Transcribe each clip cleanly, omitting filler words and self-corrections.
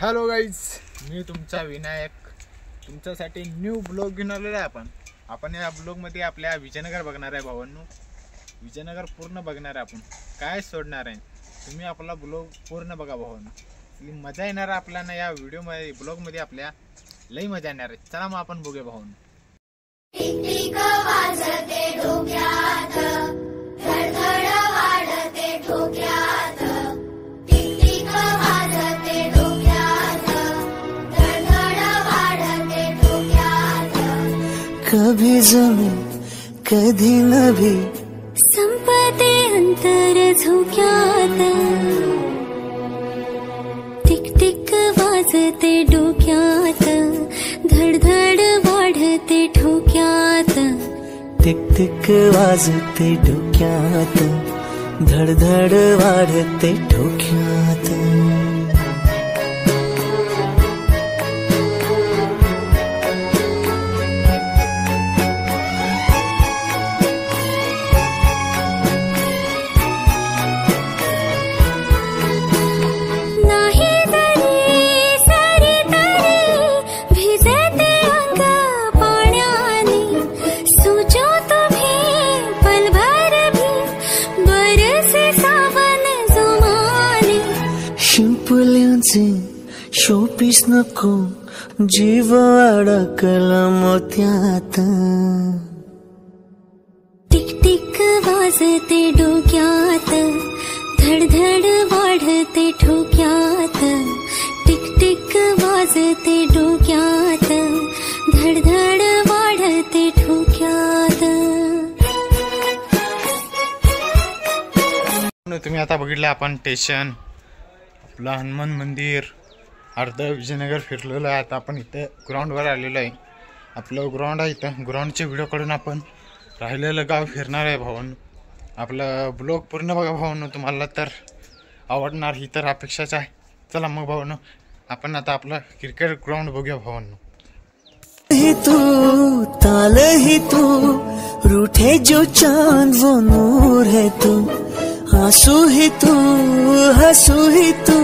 Hello guys, मी तुमचा विनायक तुमच्यासाठी new blog घेऊन आलेला आहे। आपण या ब्लॉगमध्ये आपल्या विजयनगर बघणार आहे भावांनो। विजयनगर पूर्ण बघणार आहे, आपण काय सोडणार आहे। तुम्ही आपला ब्लॉग पूर्ण बघा भावांनो, मजा येणार आपल्याला या व्हिडिओमध्ये ब्लॉगमध्ये आपल्या लई मजा येणार आहे। चला मग आपण बघूया भावांनो। टिक वाजते डोक्यात, धडधड वाढते ठोक्यात। टिक वाजते डोक्यात, धडधड वाढते ठोक्यात। कभी जमीन कधी नभी, संपते अंतर झोक्यात। टिक टिक वाजते डोक्यात, धडधड वाढते ठोक्यात। टिक टिक वाजते डोक्यात, धडधड वाढते ठोक्यात। शिंपल्यांचे शोपीस नको, जीव अडकला मोत्यात। टिक टिक वाजते डोक्यात, धडधड वाढते ठोक्यात। टिक टिक वाजते डोक्यात, धडधड वाढते ठोक्यात। तुम्ही आता बघितलं आपण स्टेशन, आपलं हनुमान मंदिर, अर्ध विजयनगर फिरलेलं आहे। आता आपण इथे ग्राउंडवर आलेलो आहे। आपलं ग्राउंड आहे, इथं ग्राउंडच्या व्हिडिओ काढून आपण राहिलेलं गाव फिरणार आहे भावांनो। आपलं ब्लॉग पूर्ण बघा भावांनो, तुम्हाला तर आवडणार ही तर अपेक्षाच आहे। चला मग भावांनो, आपण आता आपलं क्रिकेट ग्राउंड बघूया भावांनो। ही तू ताल ही तू, रूठे जो चांद वो नूर है तू। आंसू ही तू हंसू ही तू,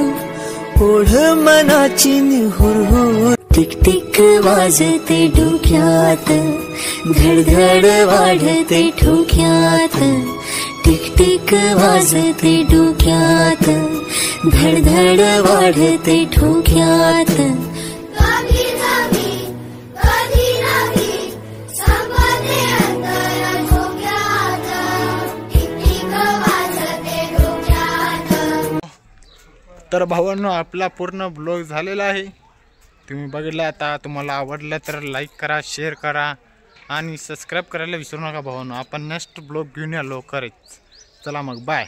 ओढ मनाची निहुरहुर। टिक टिक वाजते डोक्यात, धडधड वाढते ठोक्यात। टिक टिक वाजते डोक्यात, धडधड वाढते ठोक्यात। तर भावांनो, आपला पूर्ण ब्लॉग झालेला आहे। तुम्ही बघितलं, आता तुम्हाला आवडलं तर लाईक करा, शेअर करा आणि सबस्क्राईब करायला विसरू नका भावांनो। आपण नेक्स्ट ब्लॉग घेऊन या लवकरच। चला मग, बाय।